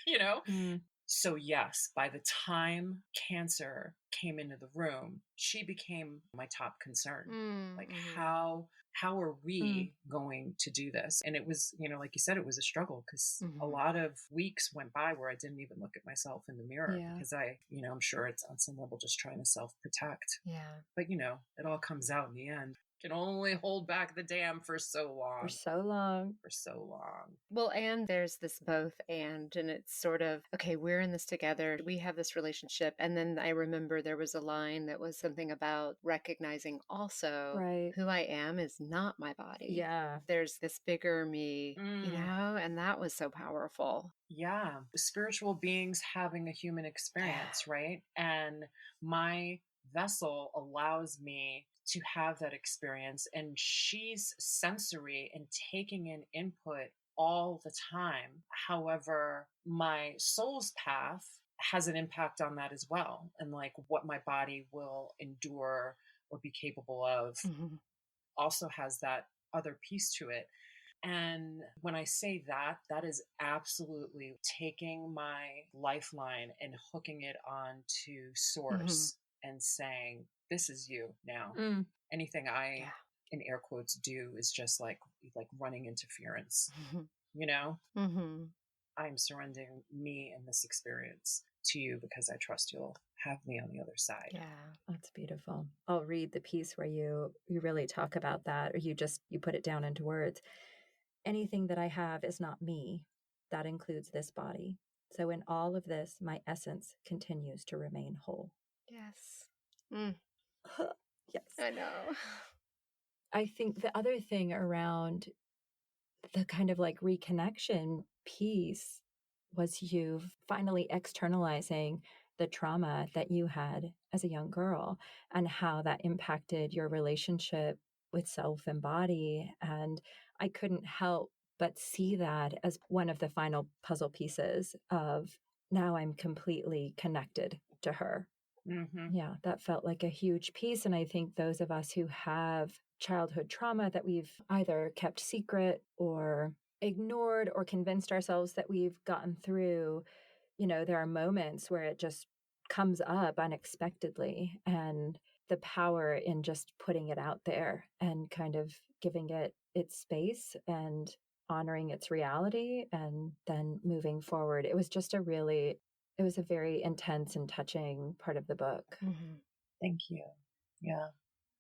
you know? Mm. So yes, by the time cancer came into the room, she became my top concern. Like, how are we going to do this? And it was, like you said, it was a struggle because a lot of weeks went by where I didn't even look at myself in the mirror because I'm sure it's on some level just trying to self-protect. Yeah. But it all comes out in the end. Can only hold back the dam for so long. For so long. For so long. Well, and there's this both and it's sort of, okay, we're in this together. We have this relationship. And then I remember there was a line that was something about recognizing also who I am is not my body. Yeah. There's this bigger me, and that was so powerful. Yeah. Spiritual beings having a human experience, right? And my vessel allows me to have that experience, and she's sensory and taking in input all the time. However, my soul's path has an impact on that as well, and like what my body will endure or be capable of also has that other piece to it. And when I say that, that is absolutely taking my lifeline and hooking it onto source and saying, this is you now. Anything I, in air quotes, do is just like running interference, I'm surrendering me and this experience to you because I trust you'll have me on the other side. Yeah, that's beautiful. I'll read the piece where you really talk about that, or you put it down into words. Anything that I have is not me. That includes this body. So in all of this, my essence continues to remain whole. Yes. Yes. I know. I think the other thing around the kind of like reconnection piece was you finally externalizing the trauma that you had as a young girl and how that impacted your relationship with self and body. And I couldn't help but see that as one of the final puzzle pieces of now I'm completely connected to her. Yeah, that felt like a huge piece. And I think those of us who have childhood trauma that we've either kept secret or ignored or convinced ourselves that we've gotten through, there are moments where it just comes up unexpectedly, and the power in just putting it out there and kind of giving it its space and honoring its reality and then moving forward. It was a very intense and touching part of the book. Thank you. Yeah.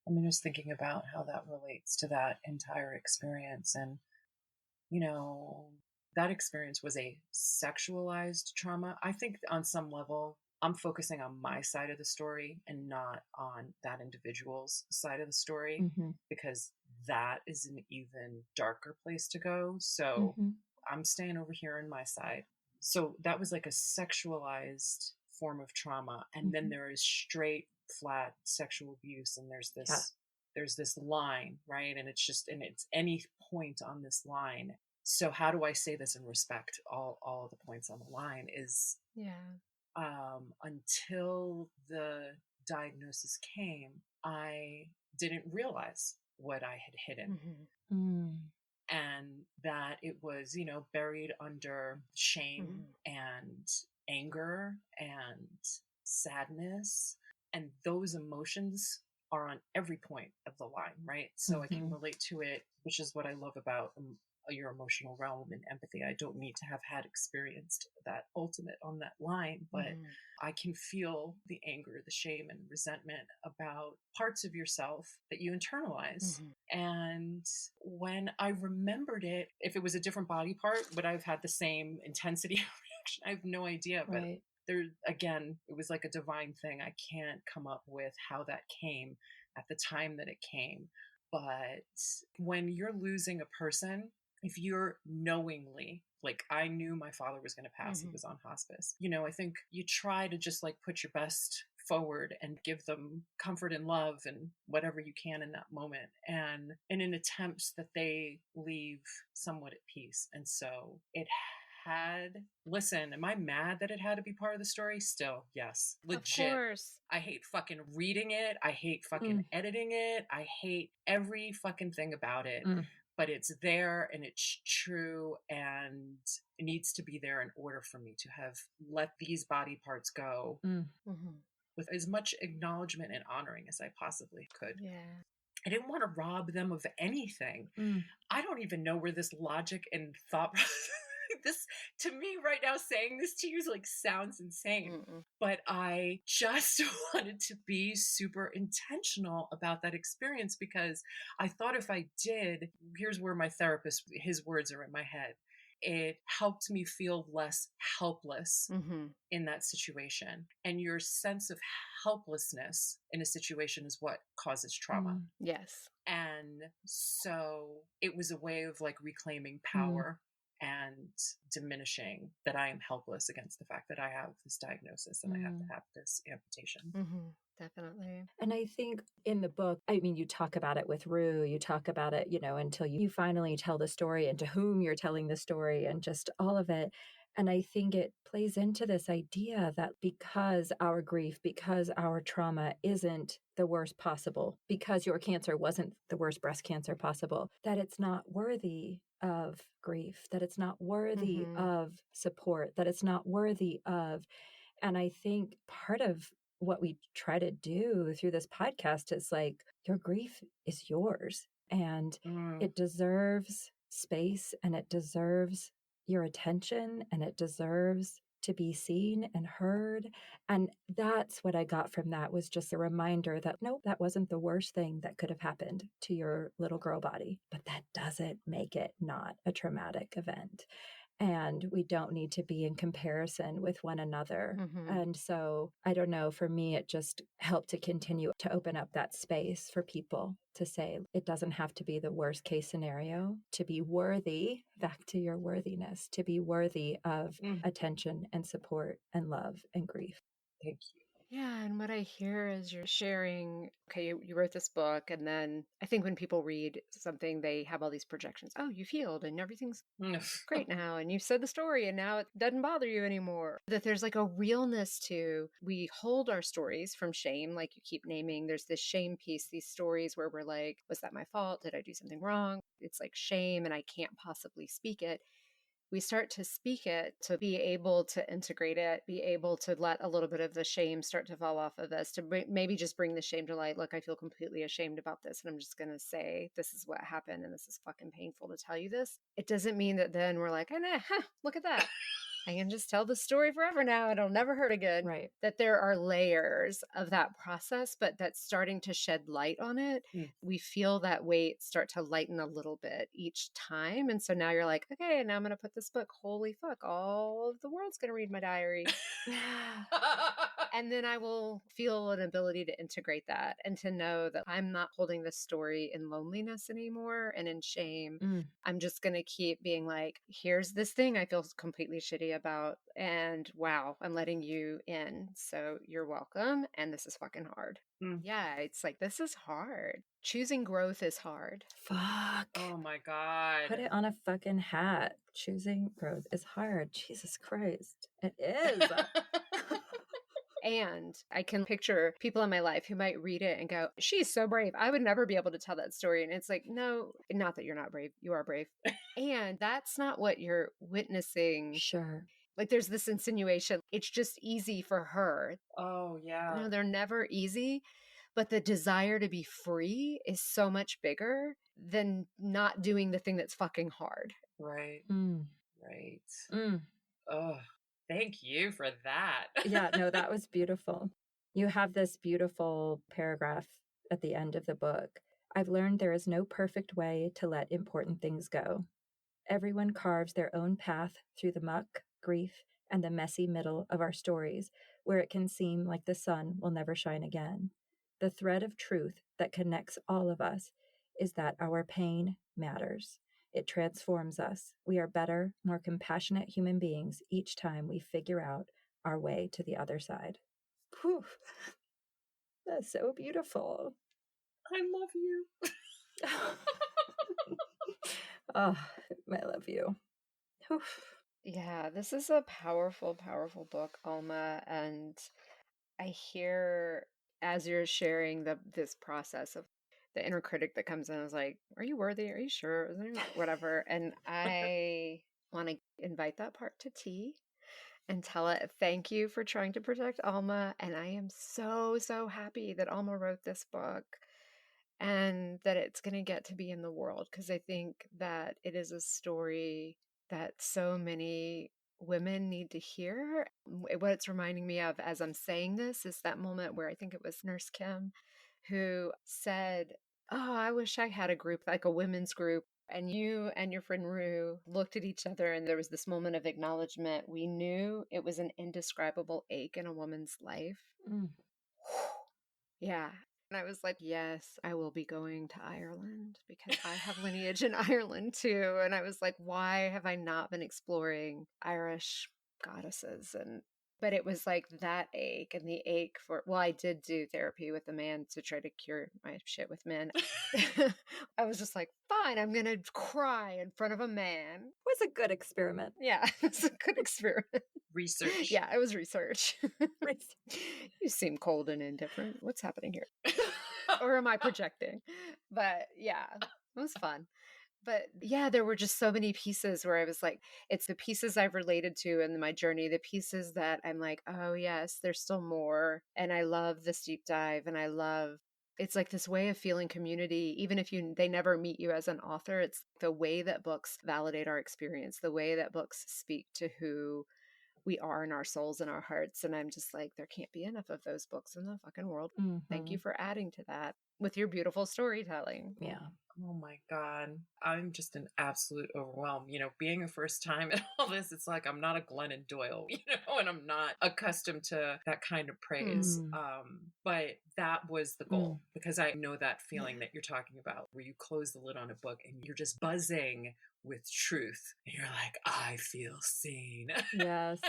I'm just thinking about how that relates to that entire experience. And, that experience was a sexualized trauma. I think on some level, I'm focusing on my side of the story and not on that individual's side of the story because that is an even darker place to go. So I'm staying over here on my side. So that was like a sexualized form of trauma. And then there is straight, flat sexual abuse. And there's this line, right? And it's any point on this line. So how do I say this in respect? All of the points on the line is, until the diagnosis came, I didn't realize what I had hidden. And that it was, buried under shame and anger and sadness. And those emotions are on every point of the line, right? So I can relate to it, which is what I love about your emotional realm and empathy. I don't need to have had experienced that ultimate on that line, but I can feel the anger, the shame, and resentment about parts of yourself that you internalize. And when I remembered it, if it was a different body part, would I have had the same intensity of reaction? I have no idea. But there again, it was like a divine thing. I can't come up with how that came at the time that it came. But when you're losing a person, if you're knowingly, like I knew my father was going to pass, he was on hospice, I think you try to just like put your best forward and give them comfort and love and whatever you can in that moment, and in attempts that they leave somewhat at peace. And so it listen, am I mad that it had to be part of the story? Still, yes, Of legit. course. I hate fucking reading it. I hate fucking editing it. I hate every fucking thing about it. But it's there and it's true, and it needs to be there in order for me to have let these body parts go with as much acknowledgement and honoring as I possibly could. Yeah. I didn't want to rob them of anything. I don't even know where this logic and thought this, to me right now, saying this to you is like sounds insane. But I just wanted to be super intentional about that experience, because I thought if I did, here's where my therapist, his words are in my head, it helped me feel less helpless in that situation. And your sense of helplessness in a situation is what causes trauma. Yes. And so it was a way of like reclaiming power and diminishing that I am helpless against the fact that I have this diagnosis and I have to have this amputation. Definitely. And I think in the book, I mean, you talk about it with Rue, you talk about it, until you finally tell the story and to whom you're telling the story and just all of it. And I think it plays into this idea that because our grief, because our trauma isn't the worst possible, because your cancer wasn't the worst breast cancer possible, that it's not worthy of grief, that it's not worthy of support, that it's not worthy of. And I think part of what we try to do through this podcast is like, your grief is yours and it deserves space and it deserves your attention and it deserves to be seen and heard. And that's what I got from that, was just a reminder that nope, that wasn't the worst thing that could have happened to your little girl body, but that doesn't make it not a traumatic event. And we don't need to be in comparison with one another. And so I don't know, for me, it just helped to continue to open up that space for people to say, it doesn't have to be the worst case scenario to be worthy, back to your worthiness, to be worthy of attention and support and love and grief. Thank you. Yeah, and what I hear is you're sharing, okay, you wrote this book, and then I think when people read something, they have all these projections. Oh, you've healed and everything's great now, and you've said the story, and now it doesn't bother you anymore. That there's like a realness to, we hold our stories from shame, like you keep naming. There's this shame piece, these stories where we're like, was that my fault? Did I do something wrong? It's like shame, and I can't possibly speak it. We start to speak it, to be able to integrate it, be able to let a little bit of the shame start to fall off of us, to maybe just bring the shame to light. Look, I feel completely ashamed about this. And I'm just going to say, this is what happened. And this is fucking painful to tell you this. It doesn't mean that then we're like, oh, nah, look at that. I can just tell the story forever now. It'll never hurt again. Right. That there are layers of that process, but that's starting to shed light on it. We feel that weight start to lighten a little bit each time. And so now you're like, okay, now I'm going to put this book. Holy fuck, all of the world's going to read my diary. And then I will feel an ability to integrate that and to know that I'm not holding this story in loneliness anymore and in shame. I'm just going to keep being like, here's this thing I feel completely shitty about. And wow, I'm letting you in. So you're welcome. And this is fucking hard. Yeah, it's like, this is hard. Choosing growth is hard. Fuck. Oh my God. Put it on a fucking hat. Choosing growth is hard. Jesus Christ. It is. And I can picture people in my life who might read it and go, she's so brave. I would never be able to tell that story. And it's like, no, not that you're not brave. You are brave. And that's not what you're witnessing. Sure. Like there's this insinuation. It's just easy for her. Oh, yeah. No, they're never easy. But the desire to be free is so much bigger than not doing the thing that's fucking hard. Right. Right. Oh, thank you for that. Yeah, no, that was beautiful. You have this beautiful paragraph at the end of the book. I've learned there is no perfect way to let important things go. Everyone carves their own path through the muck, grief, and the messy middle of our stories, where it can seem like the sun will never shine again. The thread of truth that connects all of us is that our pain matters. It transforms us. We are better, more compassionate human beings each time we figure out our way to the other side. Whew, that's so beautiful. I love you. Oh, I love you. Whew. Yeah, this is a powerful, powerful book, Alma. And I hear as you're sharing this process of the inner critic that comes in, I was like, are you worthy? Are you sure? Whatever. And I want to invite that part to tea and tell it thank you for trying to protect Alma. And I am so, so happy that Alma wrote this book and that it's going to get to be in the world, because I think that it is a story that so many women need to hear. What it's reminding me of as I'm saying this is that moment where I think it was Nurse Kim who said, oh, I wish I had a group, like a women's group. And you and your friend Rue looked at each other, and there was this moment of acknowledgement. We knew it was an indescribable ache in a woman's life. Mm. Yeah. And I was like, yes, I will be going to Ireland because I have lineage in Ireland too. And I was like, why have I not been exploring Irish goddesses? But it was like that ache and the ache for, well, I did do therapy with a man to try to cure my shit with men. I was just like, fine, I'm going to cry in front of a man. It was a good experiment. Yeah, it's a good experiment. Research. Yeah, it was research. You seem cold and indifferent. What's happening here? Or am I projecting? But yeah, it was fun. But yeah, there were just so many pieces where I was like, it's the pieces I've related to in my journey, the pieces that I'm like, oh yes, there's still more. And I love this deep dive. And I love, it's like this way of feeling community, even if they never meet you as an author. It's the way that books validate our experience, the way that books speak to who we are in our souls and our hearts. And I'm just like, there can't be enough of those books in the fucking world. Thank you for adding to that with your beautiful storytelling. Yeah. Oh my God. I'm just an absolute overwhelm. Being a first time at all this, it's like I'm not a Glennon Doyle, and I'm not accustomed to that kind of praise. But that was the goal, because I know that feeling that you're talking about, where you close the lid on a book and you're just buzzing with truth. And you're like, I feel seen. Yes.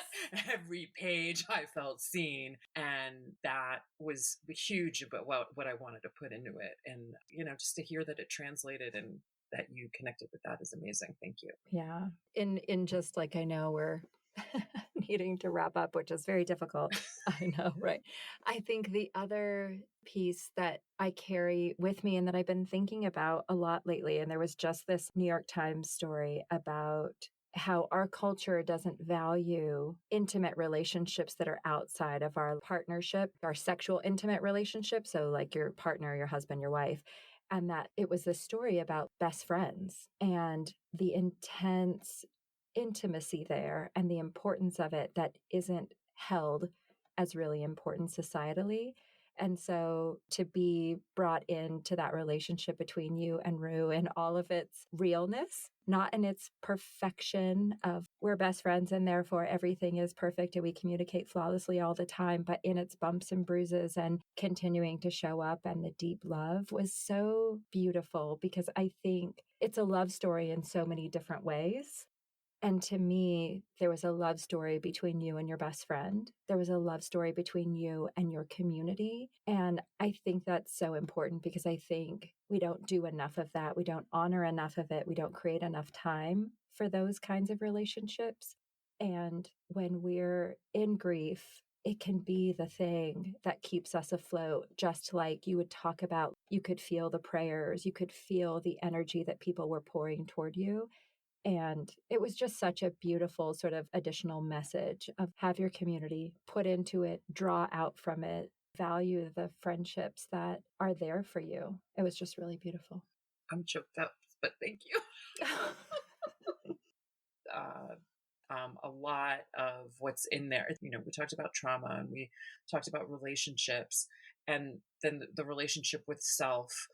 Every page I felt seen. And that was huge about what I wanted to put into it. And, just to hear that it translated and that you connected with that is amazing. Thank you. Yeah. In just like, I know we're needing to wrap up, which is very difficult. I know, right? I think the other piece that I carry with me and that I've been thinking about a lot lately, and there was just this New York Times story about how our culture doesn't value intimate relationships that are outside of our partnership, our sexual intimate relationship. So like your partner, your husband, your wife. And that it was a story about best friends and the intense intimacy there and the importance of it that isn't held as really important societally. And so to be brought into that relationship between you and Rue in all of its realness, not in its perfection of we're best friends and therefore everything is perfect and we communicate flawlessly all the time, but in its bumps and bruises and continuing to show up, and the deep love was so beautiful, because I think it's a love story in so many different ways. And to me, there was a love story between you and your best friend. There was a love story between you and your community. And I think that's so important, because I think we don't do enough of that. We don't honor enough of it. We don't create enough time for those kinds of relationships. And when we're in grief, it can be the thing that keeps us afloat. Just like you would talk about, you could feel the prayers, you could feel the energy that people were pouring toward you. And it was just such a beautiful sort of additional message of have your community, put into it, draw out from it, value the friendships that are there for you. It was just really beautiful. I'm choked up, but thank you. A lot of what's in there. We talked about trauma and we talked about relationships, and then the relationship with self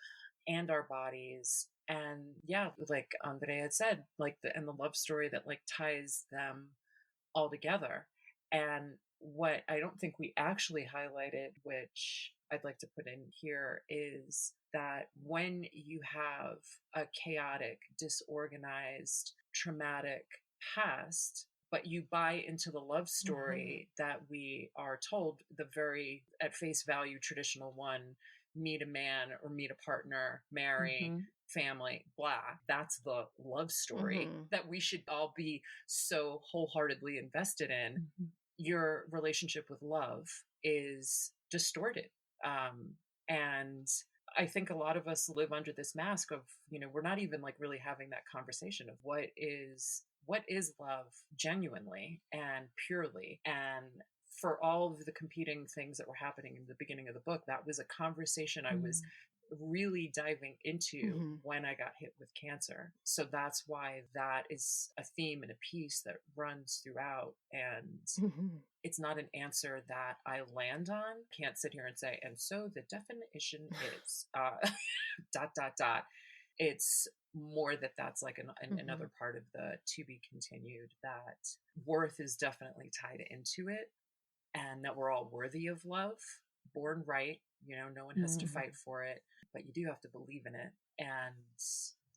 and our bodies. And yeah, like Andrea had said, like the love story that like ties them all together. And what I don't think we actually highlighted, which I'd like to put in here, is that when you have a chaotic, disorganized, traumatic past, but you buy into the love story that we are told, the very at face value traditional one, meet a man or meet a partner, marry, family, blah. That's the love story that we should all be so wholeheartedly invested in. Your relationship with love is distorted. And I think a lot of us live under this mask of, we're not even like really having that conversation of what is love genuinely and purely. And for all of the competing things that were happening in the beginning of the book, that was a conversation I was really diving into when I got hit with cancer. So that's why that is a theme and a piece that runs throughout. And it's not an answer that I land on. Can't sit here and say, and so the definition is dot, dot, dot. It's more that's like another part of the to be continued, that worth is definitely tied into it, and that we're all worthy of love, born right. No one has to fight for it, but you do have to believe in it. And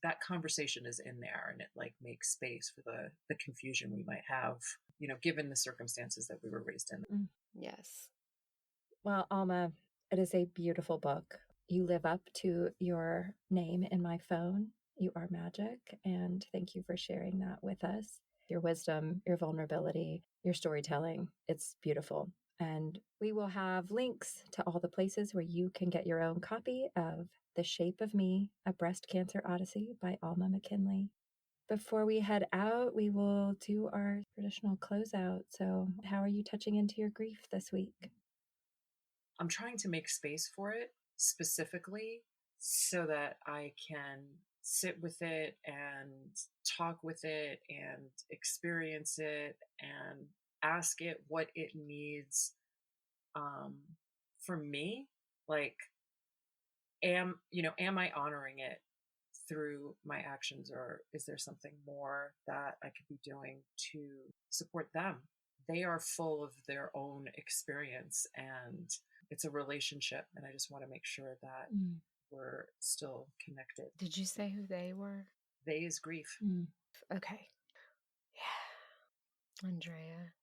that conversation is in there, and it like makes space for the confusion we might have, given the circumstances that we were raised in. Yes. Well, Alma, it is a beautiful book. You live up to your name in my phone. You are magic. And thank you for sharing that with us. Your wisdom, your vulnerability, your storytelling. It's beautiful. And we will have links to all the places where you can get your own copy of The Shape of Me, A Breast Cancer Odyssey by Alma McKinley. Before we head out, we will do our traditional closeout. So, how are you touching into your grief this week? I'm trying to make space for it specifically so that I can sit with it and talk with it and experience it and ask it what it needs for me. Like, am I honoring it through my actions, or is there something more that I could be doing to support them? They are full of their own experience, and it's a relationship, and I just want to make sure that we're still connected. Did you say who they were? They is grief. Okay. Yeah. Andrea.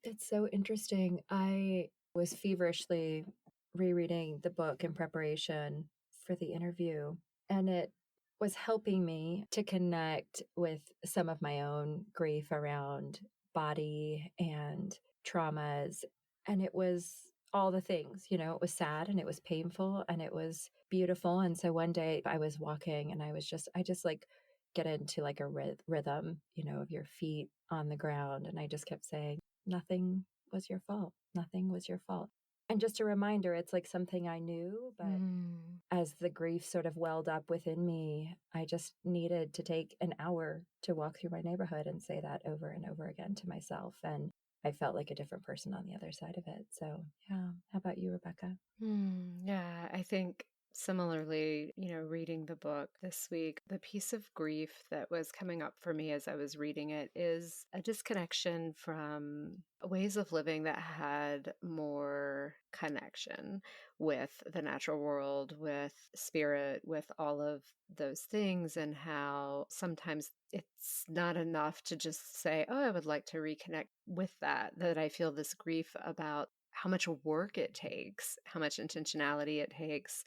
It's so interesting. I was feverishly rereading the book in preparation for the interview, and it was helping me to connect with some of my own grief around body and traumas. And it was all the things, it was sad and it was painful and it was beautiful. And so one day I was walking and I just like get into like a rhythm, of your feet on the ground. And I just kept saying, nothing was your fault. Nothing was your fault. And just a reminder, it's like something I knew, but as the grief sort of welled up within me, I just needed to take an hour to walk through my neighborhood and say that over and over again to myself. And I felt like a different person on the other side of it. So, yeah. How about you, Rebecca? Yeah, I think similarly, reading the book this week, the piece of grief that was coming up for me as I was reading it is a disconnection from ways of living that had more connection with the natural world, with spirit, with all of those things, and how sometimes it's not enough to just say, oh, I would like to reconnect with that I feel this grief about how much work it takes, how much intentionality it takes,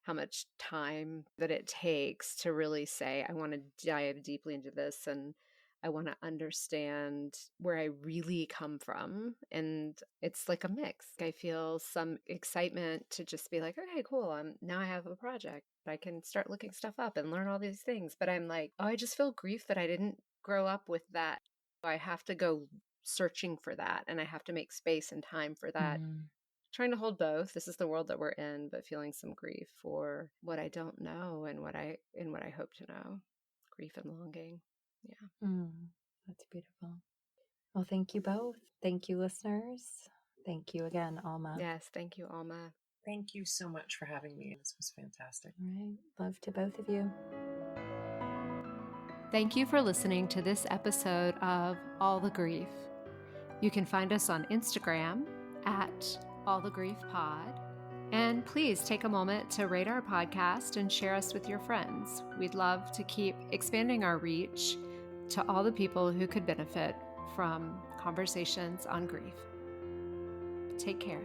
how much time that it takes to really say, I want to dive deeply into this and I want to understand where I really come from. And it's like a mix. I feel some excitement to just be like, okay, cool. Now I have a project. I can start looking stuff up and learn all these things. But I'm like, oh, I just feel grief that I didn't grow up with that. I have to go searching for that, and I have to make space and time for that. Trying to hold both. This is the world that we're in, but feeling some grief for what I don't know and what I hope to know. Grief and longing. Yeah. That's beautiful. Well, thank you both. Thank you, listeners. Thank you again, Alma. Yes, thank you, Alma. Thank you so much for having me. This was fantastic. All right. Love to both of you. Thank you for listening to this episode of All the Grief. You can find us on Instagram at All the Grief Pod. And please take a moment to rate our podcast and share us with your friends. We'd love to keep expanding our reach to all the people who could benefit from conversations on grief. Take care.